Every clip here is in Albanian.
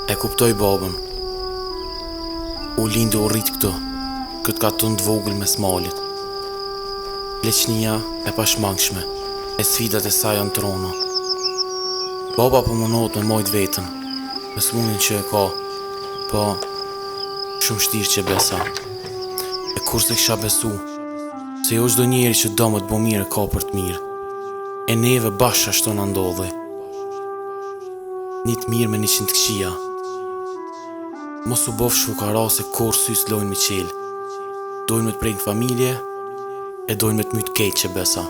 E kuptoj babën. U lindi u rrit këtu, këtë katun të vogël me smalit. Leqnia e pashmangshme, e sfidat e saj janë trona. Baba po mundohet me mojt vetën, me smunin që e ka, po shumë shtirë që besa. E kur se kisha besu, se jo çdo njeri që do më të bo mirë ka për të mirë. E neve bashkë ashtu na ndodhi. Një të mirë me 100 këqia. Mos u bof shfukara se kur sys lojnë me qelë. Dojnë me të prejnë familje, e dojnë me të mytë keq që besa.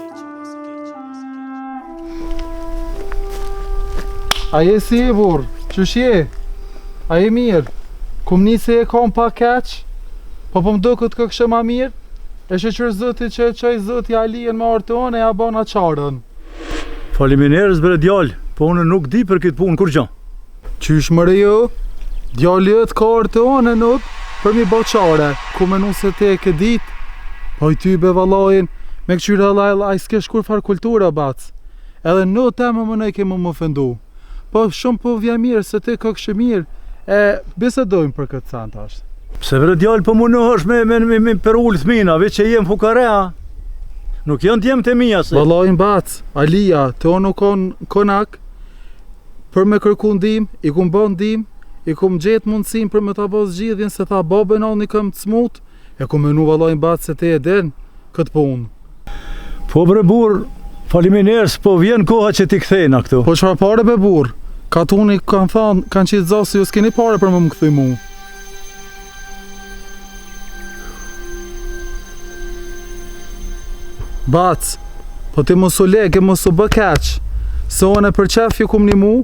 A je si e burë? Qysh je? A je mirë? Kum një se e kam pa keq? Po më do këtë këshë ma mirë? E shëqër zëti që e qaj zëti Alien me artë tonë e ja bana qarën. Faleminderit bre djallë, po unë nuk di për këtë punë kur gjë. Qysh më rejo? Djallë jëtë ka artë tonë e nuk për mi bo qare, ku me nuse te e ke dit. Po i ty be valajin, me këqyra lajl a i s'ke shkur far kultura bac. Edhe në temë më ne kemë më fëndu. Po shumë po vja mirë se te ka kështë mirë, e bisedojmë për këtë sant ashtë. Pse bre djallë po munohesh me për ullë thmina, veç që jem fukarea. Nuk janë t'jem të mija se. Valajin bac, Alia, të o nuk konak, për me kërku ndim, i kum bo ndim, i kum gjetë mundësim për me ta bo zgjidhjen se tha babën o një këm të smut, e kum menu valajin bac se te e den këtë punë. Po bre burë, faleminderit, po vjen koha që ti kthejna këtu. Po çfarë pare be burë? Katuni kanë thanë, kanë qitë zasi, ju s'keni pare për më këthy mu. Bac, po ti mos u lege, mos u bë keq. Se one për qef ju kum një mu,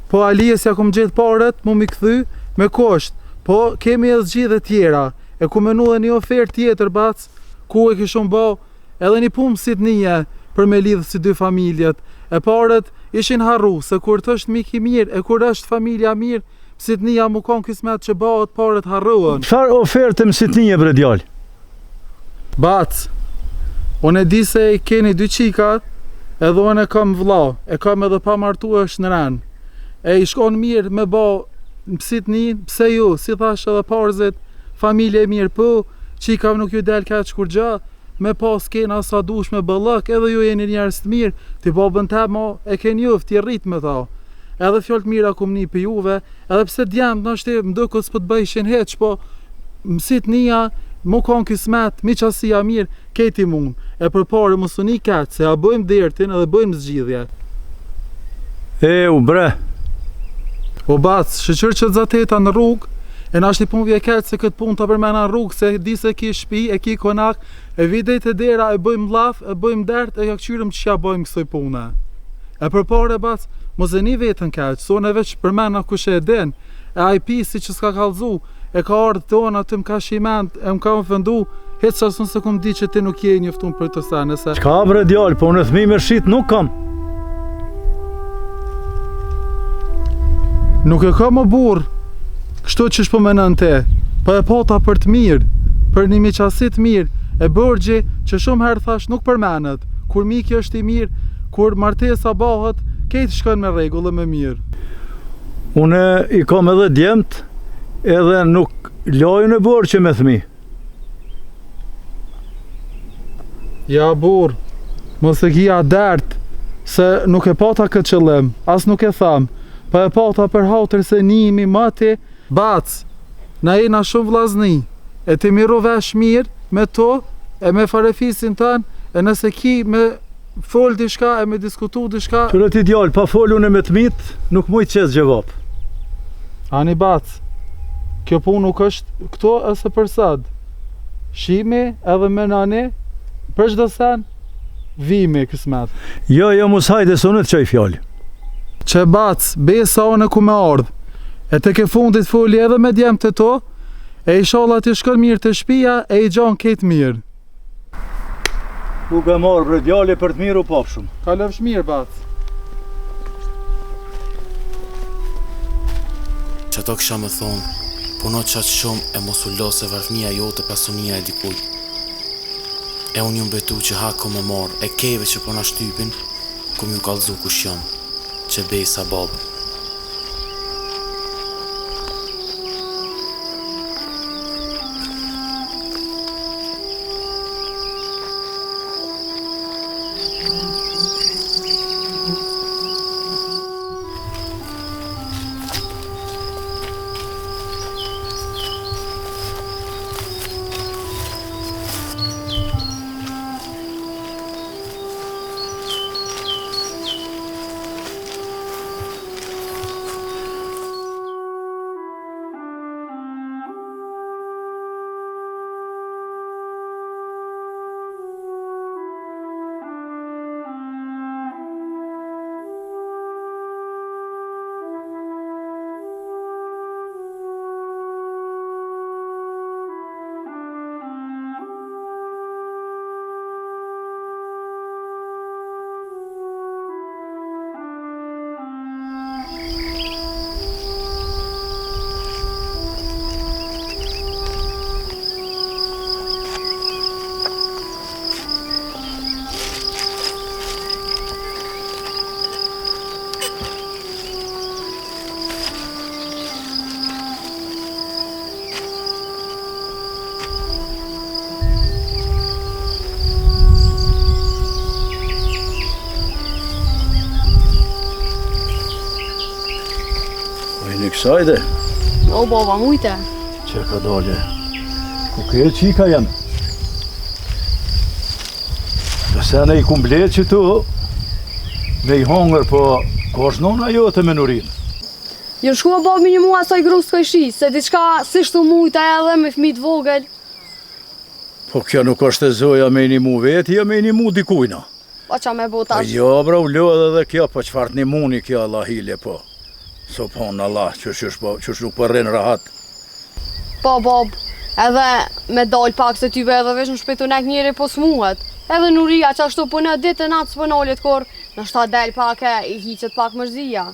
po Alijes ja kum gjithë paret, mu mi këthy me kosht. Po kemi edhe zgjidhe tjera, e ku menu dhe një ofertë tjetër bac, ku e kishon bo edhe një pumë si të nije për me lidhë si dy familjet. E paret ishin harru, se kur të është mik i mirë, e kur është familja mirë, si të nije mu kanë kismet që bëhet paret harruën. Çfarë oferte më si të nije bre djallë? Bac, unë e di se i keni dy qika, edhe unë e kam vlla, e kam edhe pa martu është në ren. E i shkon mirë me ba pësit një, pse ju, si thash edhe parzit, familje mirë po, qika nuk ju del keq kur gja, me pas kena sa dush me bëllëk, edhe ju jeni njerës të mirë, ti babën te ma e ke njoft, ti rrit me tha. Edhe fjallë mira kum një për juve, edhe pse djemë, në shte më dëkës për të bëjshin heq, po mësit nija, mu kanë kismet, mi qasia mirë, keti mund, e për pare më suni keq, se ja bëjmë dertin edhe bëjmë zgjidhje. U bre. O bac, shëqër që të zateta në rrugë, e nashti pun vje keq se këtë pun të përmena në rrugë, se di se ki shpi, e ki konak, e videjt e dera, e bëjmë laf, e bëjmë dert, e jakqyrëm që ja bëjmë kësoj pune. E për pare bac, mos e një vetën keq, so në veç përmena kushe e den, e a i pisi që s'ka kalzu, e ka ardhë tona, të më ka shiment, e më ka më fëndu, hetë që asun se kum di që ti nuk je njoftun për të sene se... Qka bre djallë, po në thmi me shit nuk kam. Nuk e ka më burë, kështu që shpomenën te, pa e pata për të mirë, për një miqasit mirë, e bërgji që shumë herë thash nuk përmenet, kur miki është i mirë, kur martesa bëhet, kejtë shkën me regullë me mirë. Une i kam edhe djemt, edhe nuk lojnë e borë që me thmi. Ja burë, mos e kia dert, se nuk e pata këtë qëllim, as nuk e thamë, pa e pata për hatër se njimi mati, bac, na jena shumë vlazni, e ti miru vesh mirë me to, e me farefisin tënë, e nëse ki me fol dishka, e me diskutu dishka... Qërë ti djallë, pa fol unë me të mitë, nuk mujtë qesë gjevap. Ani bac, kjo pun nuk është këto ose për sad. Shimi edhe me nani, për çdo sen, vimi kësmet. Jo, mos hajde, së në të qaj fjallë. Që bac, besa one ku me ardhë, e të ke fundit foli edhe me djemë të to, e i shala t'i shkën mirë të shpia, e i gjanë ketë mirë. Ku ka marrë bre djali për të mirë u pafshum. Ka lëvsh mirë, bac. Që ato kisha me thonë, puno qatë shumë e mos u lo se varfënia jote pasunia e dikuj. E unë ju mbetu që hako me marë, e keve që po na shtypin, ku ju kalzu kush jam, që besa babë. kësajde. O, baba, mujte. Që ka dalje? Ku ke qika jam? Pëse ne I kumblet që tu, me I hongër, po ko është nona jote me nurin? Jo shkua babi një mua asaj grus të kojshi, se diçka si shtu mujta edhe me fmit vogël. Po kjo nuk është e zoja me një mu veti, ja me një mu dikujna. Po qa me Po botash? jo, bra, u lodhe dhe kjo, po qëfar një muni kjo Allah hile, po. Sopon Allah, qësh nuk përren rahat. Po, bab, edhe me dal pak se ty be edhe vesh në shpetunek njeri po smuhet. Edhe nuria që ashtu për në ditë natë s'pë nalit kur, në shta del pak e I hiqet pak mërzia.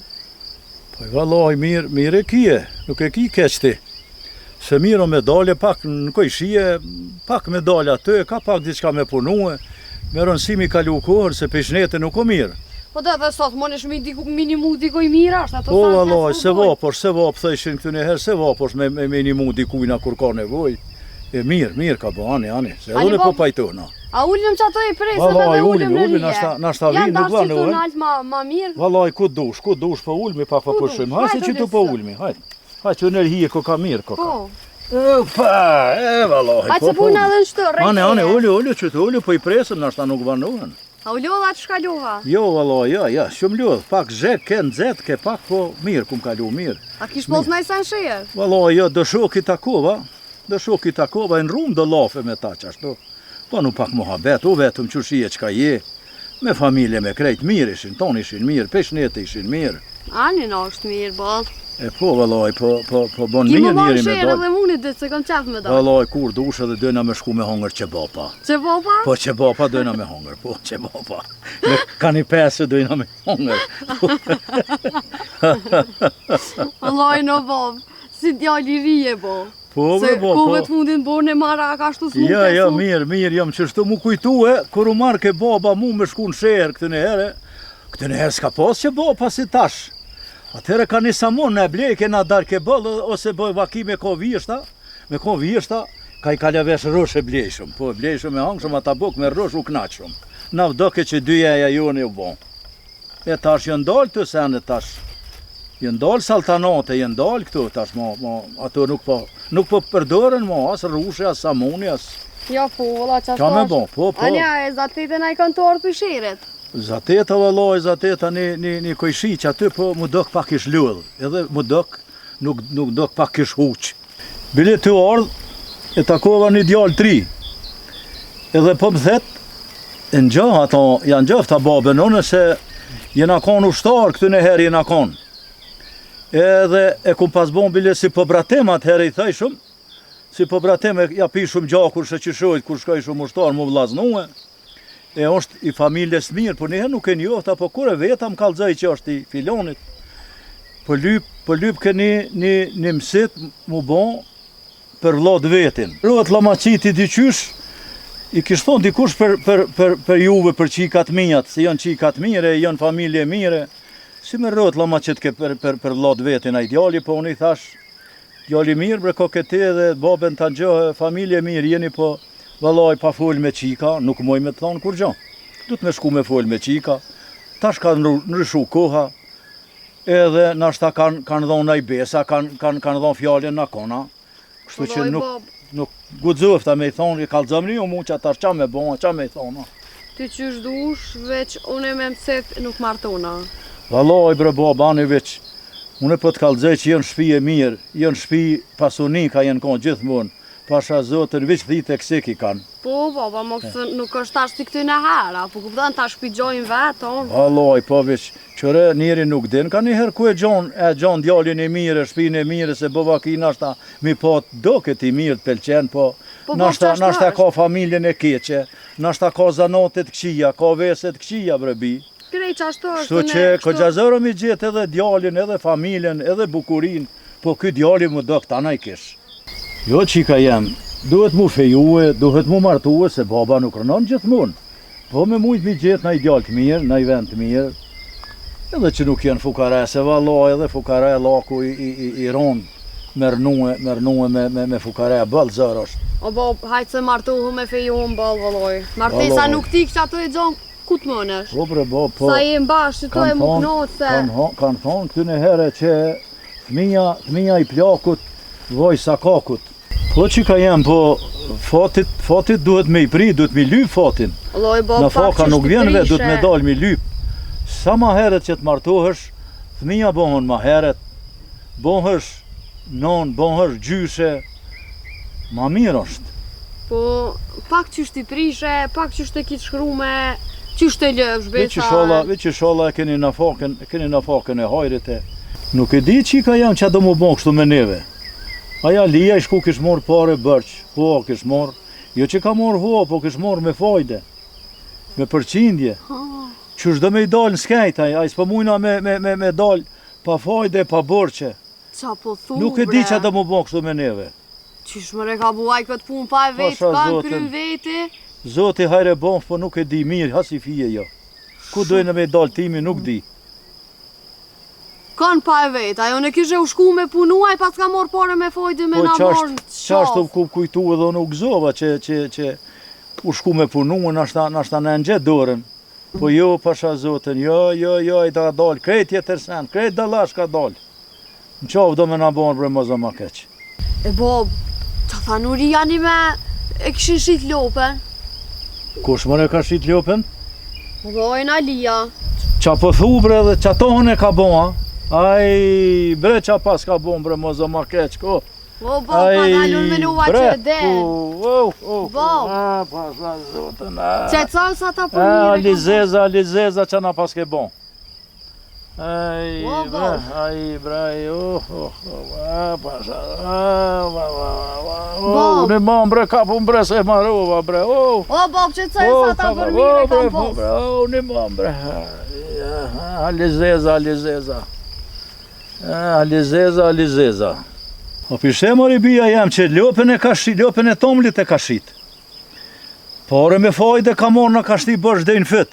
Po I valoj, mirë e kije, nuk e ki keqti. Se mirë me dalje pak në kojshie, pak me dalje aty, ka pak diçka me punue, me rënsimi kalu kohër, se peshnete nuk o mirë. Po dhe sot më në shmi minimu dikoj mirë ashtë, ato Po sa valoj, se vapor thëshin këtë njëherë, se vapor me minimu dikujna kur ka nevoj. E mirë ka bo, ani, se edhe ne po pajtona. A ullëm që ato I presën Valoj, edhe ullëm në ulmi, rije. nashta vinë nuk va Janë në darë që ma mirë. Valoj, ku dush po ulmi, pak pa përshim. Hajde që tu po ulmi, hajde. Hajde që në hije ko ka mirë, ko ka. Po. Ufa, valoj. A që puna edhe në shtërë, Ane, ullu që të ullu, po I presëm, nashta nuk vanohen. A u lodha që shkalova? Jo, valoj, ja, shumë lodh, pak zhek, ke nëzet, ke pak, po mirë, kum kalu mirë. A kish pos në sen shirë? Valoj, jo, do shoki takova, e në rumë do lafe me ta qashtu. Po nuk pak muhabet, o vetëm që shije qka je, me familje, me krejt mirë ishin, ton ishin mirë, peshnete ishin mirë. Ani në është mirë, bol. E po, valoj, po bon Ki mirë më banë njëri me shirë dojë. edhe muni ditë, se kom qef me dojë. Valoj, kur dushe dhe dojna me shku me hongër qebapa. Që bopa? Po qebapa dojna me hongër, po qebapa. Me kani pesë dojna me hongër. Allaj në bob, si djali rije, bo. Po, Se po. kove të fundin borë në mara, ka shtu s'mu të Ja, mirë, jam që shtu mu kujtue, kur u marrë ke baba mu me shku në shërë këtë nëherë s'ka pas që baba si tash. Atëherë ka një samon në blejke na darë ke bëllë, ose bëj vaki me ko vishta, ka I kalja vesh rësh e blejshëm, po blejshëm e hangshëm ata buk me rësh u knaqshëm. Na vdoke që dyja jone u bon. E tash jën dalë të sene tash. Jën dalë saltanate, jën dalë këtu tash, ato nuk po përdorën, as rrushe, as samoni, as... Ja, po, valla, që ashtu Ka me bon, po. Anja, e zatete na I kanë torë për shiret. Zateta valoj, një kojshi që aty, po mu dok pak ish lëdh, edhe mu dok, nuk dok pak ish huq. Bile të ardh, e takova një djallë 3. Edhe po më thet, e në gjah, ato janë gjaf ta babe nënë, se jena konë ushtarë, këtë në herë jena konë. Edhe e kum pas bon bile si po bratem atëherë I thejshëm, si po bratem e ja pi shumë gjakur shë që shojt, kur shkoj shumë ushtarë mu vlaznuhe. E është I familjes mirë, por njëherë nuk e njofta, po kur e veta më kalzoj që është I filonit. Po lyp ke një mësit mu bon për vllot vetin. Rëhet lamaciti diqysh, I kishton dikush për juve, për qikat mijat, se janë qikat mire, janë familje mire. Si me rëhet lamacit ke për vllot vetin, a I djali, po unë I thash, djali mirë, bre ko këti dhe baben të gjohë, familje mirë, jeni po... Valoj pa fol me qika, nuk moj me të thonë kur gjo. Du të me shku me fol me qika, tash ka nryshu koha, edhe nashta kanë dhonë I besa, kanë dhonë fjallin në kona. Kështu që nuk gudzofta me I thonë, I kalzëm një mu që tash qa me bon, qa me I thonë. Ty qysh dush, veç une me mësit nuk martona. Valoj bre baba, ani veç, unë po të kalzej që jenë shpi e mirë, jenë shpi pasunika, jenë konë gjithmonë. Pasha zotën, veç dhite kësik I kanë. Po, baba, nuk është tash si këtë në hera, po kuptan tash pigjojnë vetë, Valoj, po veç, qëre njeri nuk din, ka njëherë ku e gjon djallin I mire, shpin e mire, se bova ki nashta mi po do këti mirë të pelqen, po nashta ka familjen e keqe, nashta ka zanatet këqia, ka veset këqia brebi. Krej që ashtu është. Shtu që ko gjazërëm I gjithë edhe djallin, edhe familjen, edhe bukurin, po këtë djallin më do këta na I kish. Jo qika jem, duhet mu fejue, duhet mu martue, se baba nuk rënon gjithmonë. Po me mujt mi gjithë na I djallë të mirë, na I vend të mirë, edhe që nuk janë fukare, se valoj edhe fukare laku I rond, mërnue me fukare, bëllë zërë është. O bo, hajtë se martuhu me fejuhën bëllë, valoj. Martesa nuk ti që ato I gjonë ku të mënesh. Po bre, po. Sa I mbashë, që to e më knotë se... Kanë thonë këtë në herë që Fëmija I plakut, vaj sakakut. Po që ka jem, po fatit duhet me I pri, duhet me lyp fatin. Lloj bob Në faka nuk vjen vetë, duhet me prishe. dal me lyp. Sa ma heret që të martohesh, fëmija bohën ma heret, bohësh non, bohësh gjyshe, ma mirë është. Po, pak qysht I prishe, pak qysht e kitë shkrume, qysht e lëvsh, besa. Veç që sholla e keni në fakën e hajrit e. Nuk e di që ka jam që do mu bon kështu me neve. Aja lija I shku kish morë pare bërq, hua kish morë. Jo që ka morë hua, po kish morë me fajde, me përqindje. Qysh do me I dalë në skejt, a I s'po mujna me dalë pa fajde, pa bërqe. Qa po thu, Nuk e di që do mu bon kështu me neve. Qysh më ka buaj këtë punë pa e vetë, Pasha pa në zotin. kry veti. Zoti hajre bon, po nuk e di mirë, has I fije jo. Ku dojnë me dalë timi, nuk di. Kanë pa e vetë, ajo në kishe u shku me punuaj, pas ka morë pare me fojdi me Po na morë në qashtu qafë. ku kujtu edhe unë u gëzova që u shku me punu, nashta në nxet dorën. Po jo, pasha zotin, jo, I da dalë, krejt jetër sen, krejt dalash ka dalë. Në qavë do me na banë bre moza ma keq. E bob, që tha nuri janë me e këshin shit lopen. Kush mëre ka shit ljopen? Lojnë Alia. Qa po thu bre dhe qa tohën e ka bon, Aj, bre qa pas ka bon bre moza ma keq, ko. O bob, ka dalun me nuva që e de. Bob. Pasha zotin, Që e canë sa ta për mire. Lizeza që na pas ke bon. Aj, O, bre, pasha, Bob. në mam bre, kapun bre, se marova bre, O bob, që e canë sa ta për mire kam pos. në mam bre, Lizeza. O pishe mori bia jam që lopën e tomlit e ka shit. Pare me fajde ka morë në ka shti bërsh dhe në fët.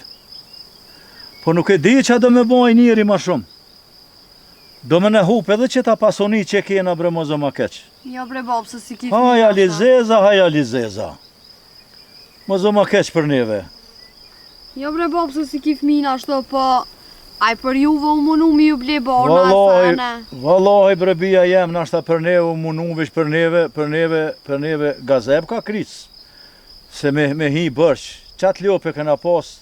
Po nuk e di që do me boj njëri ma shumë. Do me ne hup edhe që ta pasoni që kena bre mozo ma keq. Jo bre bob, se si kif Haja Lizeza. Mozo ma keq për neve. Jo bre bob, se si kif mina ashto, po aj për juve u munu mi ju ble borna e thane. Vallahi bre bia jem, nashta për neve u munu veç për neve gazeb ka kric. Se me hi bërsh, qatë ljope këna pas,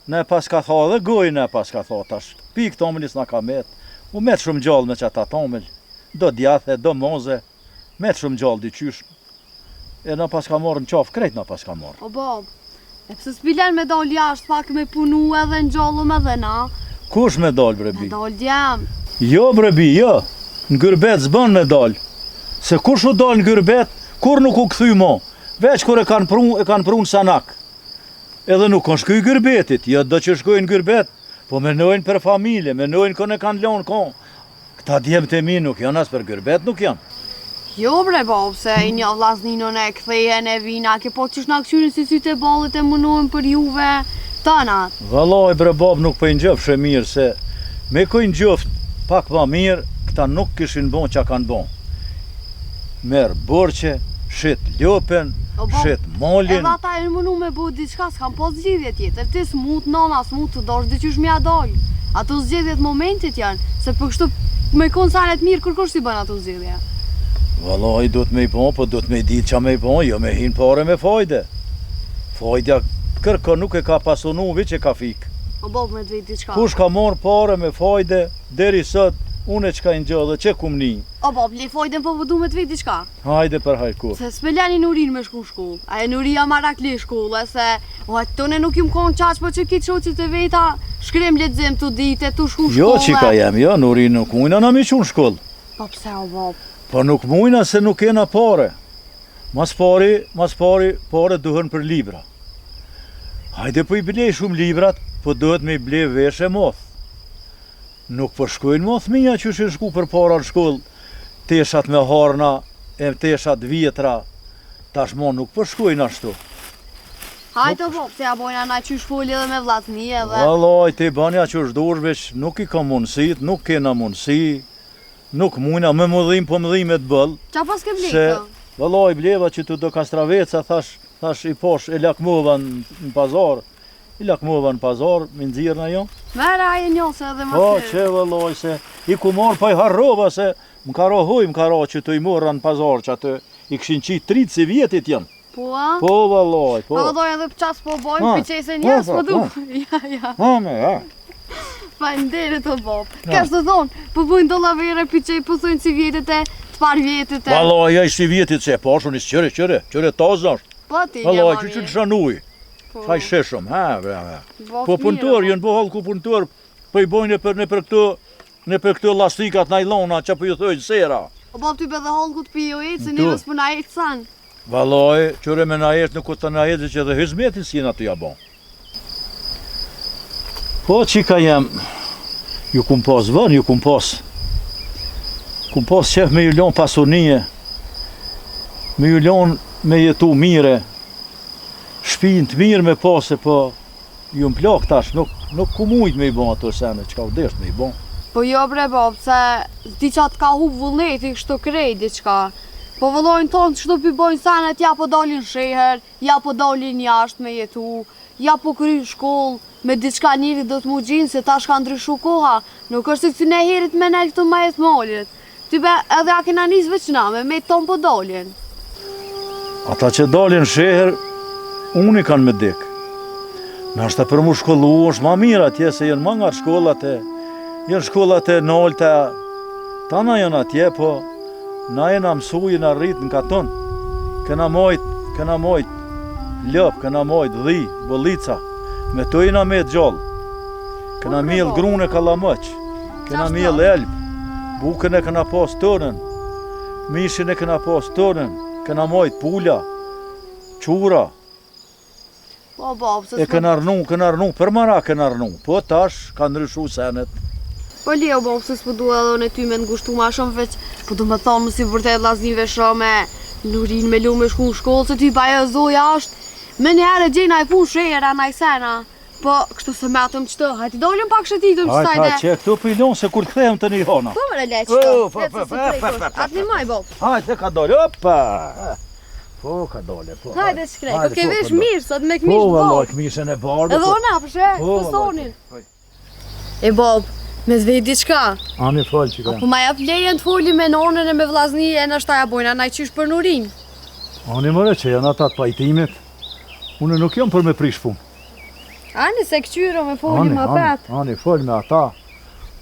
ne pas ka tha dhe goj ne pas ka tha tash. Pik tomlis na ka met, u met shumë gjallë me qata tomil, do djathe, do moze, met shumë gjallë dyqysh. E na pas ka morë në qafë, krejt na pas ka morë. O bob, e pse s'pilen me dal jashtë pak me punu edhe në gjallëm edhe na. Kush me dal bre bi? Me dal djem. Jo bre bi, jo. Në gyrbet s'bën me dal. Se kush u dal në gyrbet, kur nuk u kthy mo. Veç kur e kanë prun sanak. Edhe nuk kanë shkuj gyrbetit, jo do që shkojnë gyrbet, po menojnë për familje, menojnë kën e kanë lonë kon. Këta djemët e mi nuk janë as për gyrbet nuk janë. Jo bre bob, se i një vllazninën e kthejen e vina, ke po qysh na këshyrin si sytë e ballit e munohen për juve tanat. Vallaj bre bab nuk po i ngjofsh e mirë se me ko i ngjoft pak ma mirë, këta nuk kishin bon që kanë bon. Merë borqe, shit ljopen, O, bo, shit molin. Edhe ata e munu me bu diçka, s'kam po zgjidhje tjetër, ti s'mut nana, s'mut të dosh diqysh mja dal. Ato zgjedhjet momentit janë, se për kështu me konsalet mirë kërkosh si bën ato zgjedhje. Vallaj do të me i bon, po do të me i ditë qa me i bon, jo me hin pare me fajde. Fajdja kërko nuk e ka pasunu, veç e ka fik. O bob me të vejt diçka. Kush ka morë pare me fajde, deri sot, une që ka i ngjallë, që kum një. O bob, le fojden po du me të vejt diçka. Hajde për hajkur. Se s'pelani Nurin me shku shkollë. A e Nuria marak le shkollë, se o atë tone nuk jum konë qaq, po që kitë shoqit e veta, shkrem lexim të dite, tu shku shkollë. Jo që ka jem, jo, Nuri nuk mujna na mi qunë shkollë. Po pse o bob? Po nuk mujna se nuk kena pare. Mas pari, pare duhen për libra. Hajde po i blej shumë librat, po duhet me i blej veshe moth. Nuk po shkojnë moth minja që shë shku për para në shkollë, teshat me harna, e teshat vjetra, tashmo nuk po shkojnë ashtu. Hajde o bob, se ja bojna na qysh foli edhe me vllazni edhe. Vallaj, ti banja që është dorvesh, nuk i ka mundësit, nuk kena mundësi, nuk mujna me mëdhim po mëdhimet bëll. Qa pas ke blej Se, këto? vallaj, bleva që të do Kastraveca, thash i posh e lakmova në pazar, me nxirrna jo. Mere aje njose edhe më Po, sirë. që vëlloj se i ku morë pa i harrova se më ka rohuj, më ka ro që të i morra në pazar që atë i këshin qitë 30 vjetit janë. Po, a? Po, vëlloj, po. Po doj edhe qas po bojmë, Ha, për qese po, njës, po, po du. po. Ja. Ha, me, ha. Faleminderit o Bob. Ja. Kash të thonë, po bujnë do lavere për që i po thujnë si vjetet e të par vjetet e. Vëlloj, ja i si vjetit se e pashun i qëre tazash. Po ti, Vëlloj, një që të shanuj. Po. Ka i sheshëm, ha, bre, ha. Bob Po mirë, punëtor, o. jënë po halë ku punëtor, po i bojnë në për këto lastikat najlona që po ju thojnë sera. O Bob ty be dhe holgut për jo e, se Tu. njërës për na e kësan. Valoj, qëre me na jetë në këtë të na jetë që edhe hizmetin si jena të jabon. Po qika jem, ju kum pas vën, ju kum pas qef me ju lon pasunije, me ju lon me jetu mire, shpinë të mirë me pase, po ju m'plak tash, nuk ku mujt me i bon ato sene, që ka vdesht me i bon. Po jo bre Bob, se di qatë ka hu vullneti kështu krej diqka. Po vëllojnë tonë që pi bojnë senet, ja po dalin sheher, ja po dalin jashtë me jetu, ja po kry shkollë, me diçka njëri do të mu gjinë se tash ka ndryshu koha, nuk është se këty ne herit me ne këtu ma jetë molit. Ty be edhe a kena njës veçna, me tonë po dalin. Ata që dalin sheher, unë i kanë me dik. Nashta për mu shkollu është ma mirë atje se jenë ma nga jenë shkollat e nolta, tana jenë atje, po na jena mësu, jena rritë në katon. Kena mojt lëp, kena mojt dhi, bollica, me to jena me gjallë. Kena mjell grune kalamëq, kena mjell elb, bukën e kena pas tërën, mishin e kena pas tërën, kena mojt pula, qura, Po Bob, se e kena rnu, për mara kena rnu, po tash ka ndryshu senet. Po Leo Bob, se s'po du edhe në ty me ngushtu ma shumë veç, po du me thonë më si vërtet lasnive shumë lurin me lu me shku në shkollë, se ty pa e zoja është, me njëherë gjena i pun shera na i sena, po kështu se me atëm qëtë, hajti dolim pak shëtitëm që Hajt, që këtu pëllon se kur këthejmë të një hona. Po më le Oh, qëto, po, letë se si prej kosh, atë një maj Bob. Hajt, ka dole, opa! Po, ka dole, po. Hajde shkrej, Hajde, po ke po, vesh ka dole. mirë, sot me Po, këmish vallaj, Bob. këmishën e bardë. Edhe ona, përshe, Po, pësonin. vallaj. E Bob, me zvej diçka, Ani falë që po ma jap lejen të foli me nonën e me vllazni e në shtaja bojna, na i qysh për nurin. Ani mëre që janë ata të pajtimit. Unë nuk jam për me prish punë. Ani se këqyro me foli më pet. Ani falë me ata.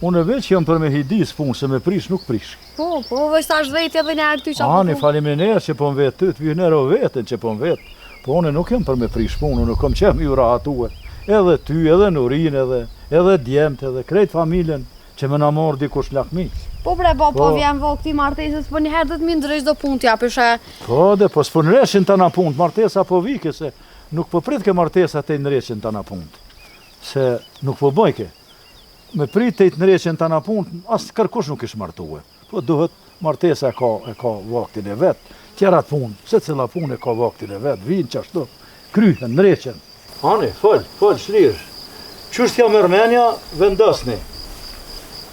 Unë veç jam për me hidis punë, se me prish nuk prish. Po, veç ta zhvejt edhe një ty qa Ani faleminderit që po më vetë ty, të vjenero vetën që po më vetë. Po unë nuk jam për me prish punë, unë kom qem ju rahatue. Edhe ty, edhe Nurin, edhe djemt, edhe krejt familjen që më na morë dikush lakmi. Po bre, po Po. vjen vok ti martesës, po njëherë dhe të mi ndrysh do punë t'ja përshë. Po dhe, po s'po nreshin të na punë, martesa po vike, se nuk po prit ke martesa të i nreshin të na punë. Se nuk po bojke. Me prit të i të nreshin të na punë, asë kërkush nuk ish martue. Po duhet, martesa e ka vaktin e vetë. Tjerat punë, se cila punë e ka vaktin e vetë, vinë qashtu, kryhen, nreshin. Ani, fol, shlirë. Qështë jam Ermenja, vendosni.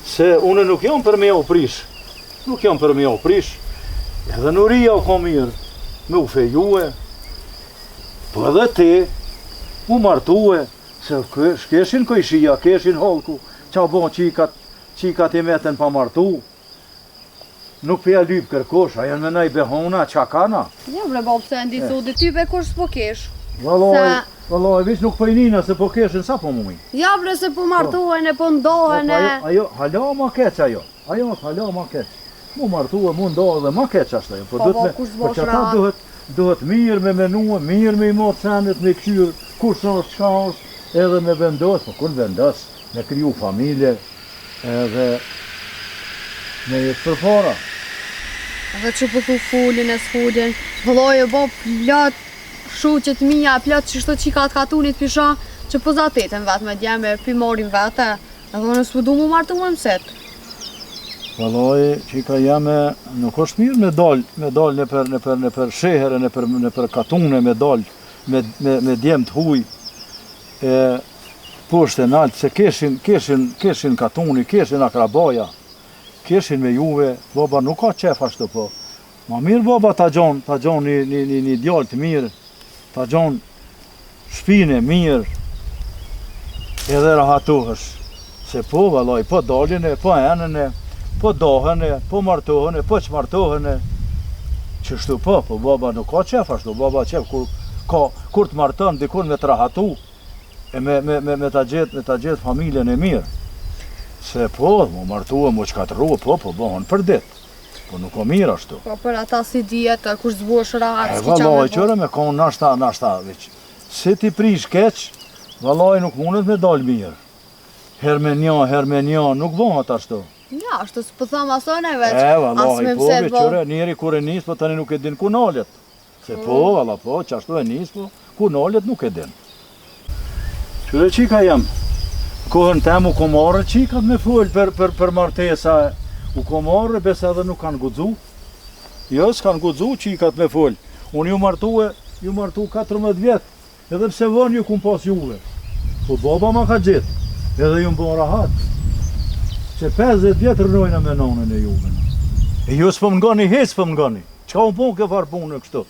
Se unë nuk jam për me u prish. Nuk jam për me u prish. Edhe Nuria u ka mirë, me u fejue. Po edhe ti, u martue, se shkeshin kojshia, keshin holku, qa bon qikat i meten pa martu. Nuk pja lyp kërkosh, a janë me nej behona, qa kana. Jo bre, Bob, se ndi thu, dhe ty be kur s'po kesh. Vallaj, vish nuk pëjnina se po keshin sa po mujnë. Ja bre, se po martuhen e po ndohen e... Ajo, hala ma keq ajo. Ajo, hala ma keq. Mu martue, mu ndohë dhe ma keq ashtë ajo. Po, kush s'bosh që ata duhet mirë me menua, mirë me i motë senet, me këshyrë, kush është, qka është, edhe me vendos, po kun vendos, me kriju familje, edhe me jetë për para. Edhe që po thu fullin e s'fullin, vëlloj e Bob, plot shuqet mija, plot që shto qika të katunit pisha, që po zateten vetë me djeme, pimorin vete, edhe në s'pu du mu martu më mëset. Vallaj, qika jame, nuk është mirë me dal në për shehere, në për katune, me dal, me djemë të huj, poshtë e naltë, se keshin katuni, keshin akrabaja, keshin me juve, baba nuk ka qef ashtu po. Ma mirë baba ta gjon një djallë të mirë, ta gjon shpine mirë, edhe rahatohesh. Se po vallaj, po dalin e, po enën e, po dohen e, po martohen e, po çmartohen e. Qështu po baba nuk ka qef ashtu, baba qef kur të marton dikun me të rahatu e me ta gjetë familjen e mirë. Se po, mu martu e mu qkatru, po bëhen për dit. Po nuk o mirë ashtu. Po për ata si djetë, kur zbuash rahat, E vallaj, qëre me konë nashta, veç. Si ti prish keq, vallaj nuk mundet me dal mirë. Her me nja, nuk bëhet ashtu. Ja, ashtu s'po tham asone veç. Vallaj, po, qëre, njeri kur e nis, po tani nuk e din ku nalet. Se po, valla, po, qashtu e nis, po, ku nalet nuk e din. Qëre qika jem, kohën tem u ko marrë qikat me full për martesa, u ko marrë, besa edhe nuk kanë guxu. Jo, s'kanë guxu qikat me full. Unë ju martu 14 vjet, edhe pse vonë ju kum pas juve. Po baba ma ka gjetë, edhe ju m'bo rahat. Që 50 vjet rënojna me nonën e juve. E ju s'po m'ngani, hes s'po m'ngani. Qa unë po ke farë punë kështu?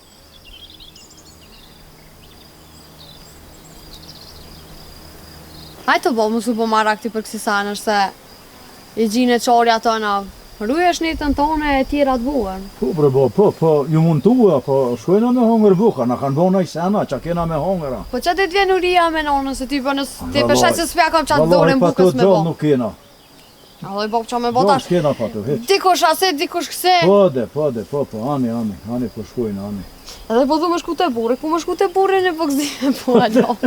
Hajtë bo, mësu po marak ti për kësi sanër se i gjine qarja të në rrujesh njëtën tonë e tjera të buën. Po bre po, ju mund tua, po shkojna me hongër buka, na kanë bona i sena, qa kena me hongëra. Po që të t'vjen uria me nonën se ty për nësë ti përshaj se s'pja kam qatë dore në bukës me bo. Nuk kena. Alloj bo që me bo tash. Kena pato, heq. Dikush ase, dikush këse. Po, ani po shkojna, ani. Edhe po dhu më shku të burri, ku më shku të burri në po këzime po alo.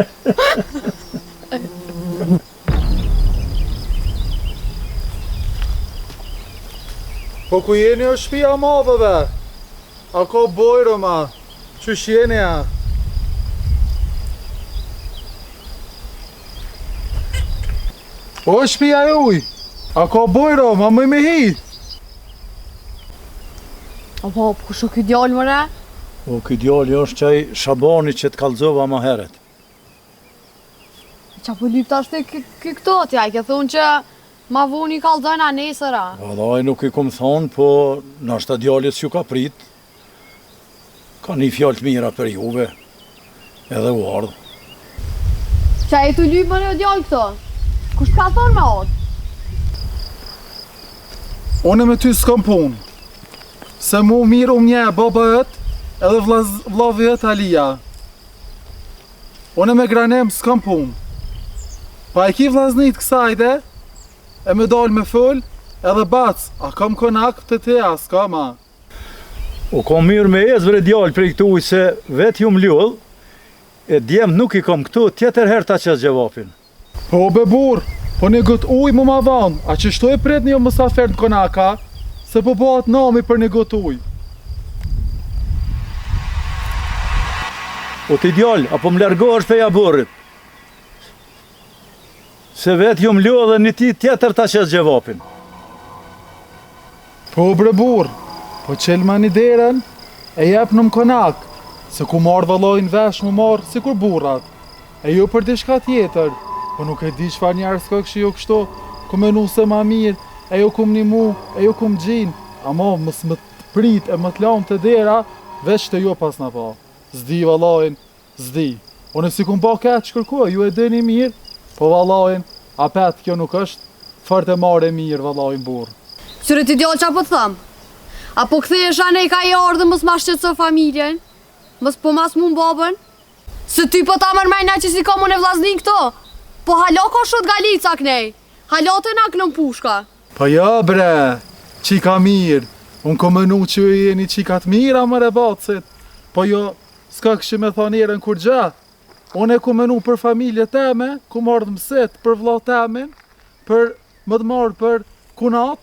Po ku jeni o shpia madhëve? A ka bojro ma? Qysh jeni a? O shpia juj? A ka bojro ma më me hi? Po, kusho ky djallë mëre? Po, ky djali është qaj Shabani që të kalzova ma heret. Qa po lypta është ky këto t'ja, i ke thonë që ma vuni kalzojnë a nesëra. Vallaj nuk i kom thonë, po nashta djalit s'ju ka prit. Ka një fjallë të mira për juve, edhe u ardhë. Qa e tu lypë më në djallë këto? Kusht ka thonë me ardhë? Une me ty s'kom punë. Se mu mirë nje baba ët, edhe vlavi ët Alia. Une me granem s'kom punë. Pa e ki vlaznit kësajde, e me dalë me full, edhe bac, a kam konak të te as, kam a. O kom mirë me ezë vre djallë prej këtu uj se vetë ju m'llull, e djemë nuk i kom këtu tjetër her ta qes gjevapin. Po be burë, po një gët uj mu ma vanë, a që shtu e pret një mësafer në konaka, se po bëhat nami për një gët uj. O ti djallë, apo më largohesh peja burrit. Se vetë ju m'llull dhe një ti tjetër ta qes gjevapin. Po bre burë, po qel ma një deren, e jep në më konak, se ku marrë vallojnë vesh mu marrë si kur burrat, e ju për dishka tjetër, po nuk e di çfarë njerëz ka kështu jo kështu, ku menu se ma mirë, e ju kum një mu, e ju kum gjinë, ama mës më të prit e më të lanë të dera, veç të ju pas na pa. Zdi vallojnë, zdi. Unë si kum pa keq kërkoj, ju e dini mirë, po vallojnë, apet kjo nuk është fort e marrë e mirë vallojnë burë. Qyre ti djallë qa po të thamë? Apo këthejesh anej ka i ardhë mës ma shqetëso familjen? Mës po mas mu babën? Se ty po ta mërmejna që si ka mu në vlaznin këto? Po halo ka shot galica knej? Halo të na klon pushka? Po ja bre, qika mirë, unë ko mënu që ju jeni qikat mira më rebacit, po jo, s'ka këshë me thanirën kur gja. Unë e ku mënu për familje teme, ku mardë mësit për vlla temin, për më të marrë për kunat,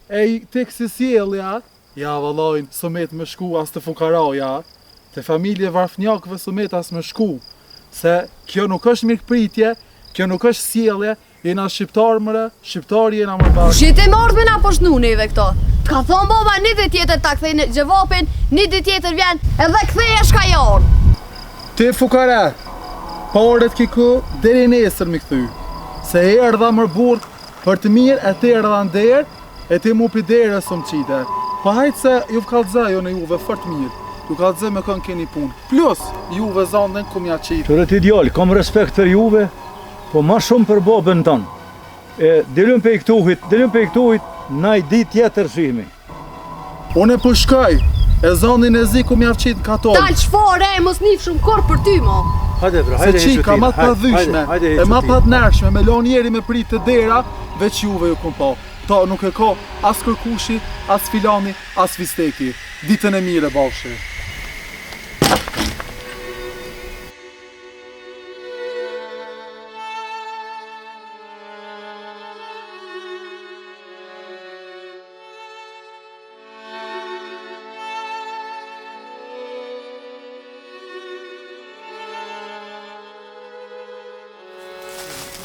e i tek si sjellja, ja vallojnë, sumet me shku as të fukaraja, të familje varfnjakëve sumet as me shku, se kjo nuk është mirëpritje, kjo nuk është sjellje, jena shqiptar mëre, shqiptar jena më bashkë. Shqite mordë me na po shnu neve këto. T'ka thonë baba një dhe tjetër ta kthej në gjevapin, një dhe tjetër vjen edhe kthej e shka jarë. Ti fukare, pa orët kiku, deri nesër mi këthy, se e erdha mër burg për të mirë e ti erdha nder, e ti mu pi dere së më qite. Pa hajtë se ju vkallëzaj jo në juve fort mirë, ju kallëzaj me kënë keni punë. Plus, juve zandën ku mja qitë. Qëre ti djallë, kam respekt për juve, po ma shumë për babën tonë. Dilëm pe i këtuhit, na i dit tjetër shihmi. Unë e po shkoj, e zonin e zi ku mjaf qitë katol. Dal çfare, mos nif shumë korr për ty mo. Hajde bro, Se hajde qika ma të padhyshme, e ma të padnershme, me lon njeri me prit të dera, veç juve ju kom po. Ta nuk e ka as kërkushi, as filani, as fisteki. Ditën e mire, bashkë.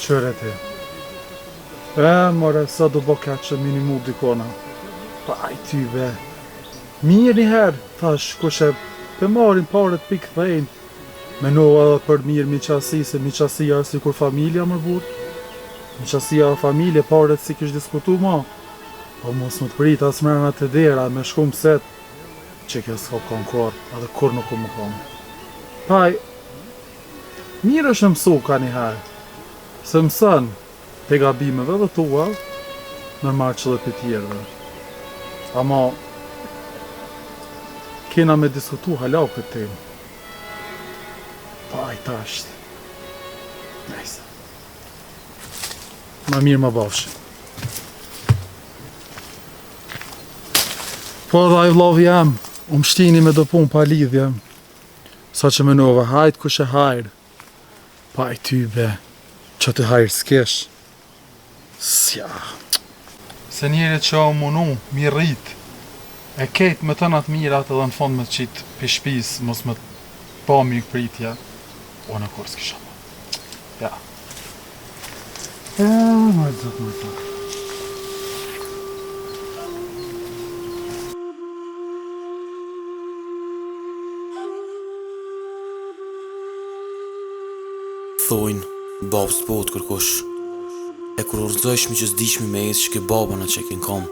Qëre ti. More, sa do bo që minimu dikona. Pa aj ty be. Mirë njëherë, thash, kushe pe marin paret pikë thejnë. Menova edhe për mirë miqasi, se miqasia si kur familja më burë. Miqasia familje paret si kish diskutu ma. Po mos më të prit as mrena të dera me shkum set. Që kjo s'ka konkor, edhe kur nuk më kom. Paj, mirë është mësu ka njëherë. Se mësën, te gabimeve dhe tua, nërmar që dhe për tjerëve. Ama, kena me diskutu halau këtë temë. Pa, i tashtë. Nejse. Ma mirë ma bafshë. Po dhe i vlovi jam, shtini me do pun pa lidhje. Sa që menova, hajt kush e hajrë. Pa i ty be. Që të hajrë s'kesh. Sja. Se njerët që o munu, mi rrit. E ketë me të natë mirat edhe në fond me të qitë për shpis, mos me pa mi këpritja. O në kur s'kisha ma. Ja. Ma e zëtë më të. Thojnë, babë s'po të kërkosh. E kur urdzojshmi që s'dishmi me ecë shke baba në që kin kom.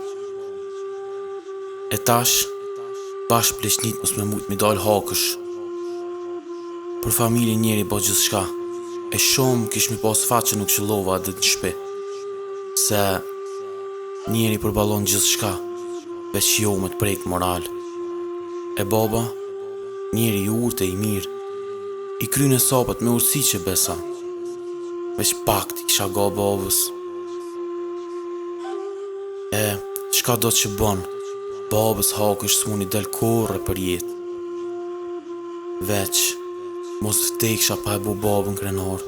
E tash, bash pleqnit mos me mujt mi dal hakësh. Për familje njeri bo gjithë shka. E shumë kish mi pas fat që nuk qëllova dhe të shpe. Se njeri përbalon gjithë shka, veç jo me të prejk moral. E baba, njeri i urte i mirë. I kryne sapët me ursi që besa. Veç pak t'i kisha ga babës. E, qka do të që bën, babës hakësh s'muni del korre për jetë. Veç, mos vteksha pa e bu babën krenar.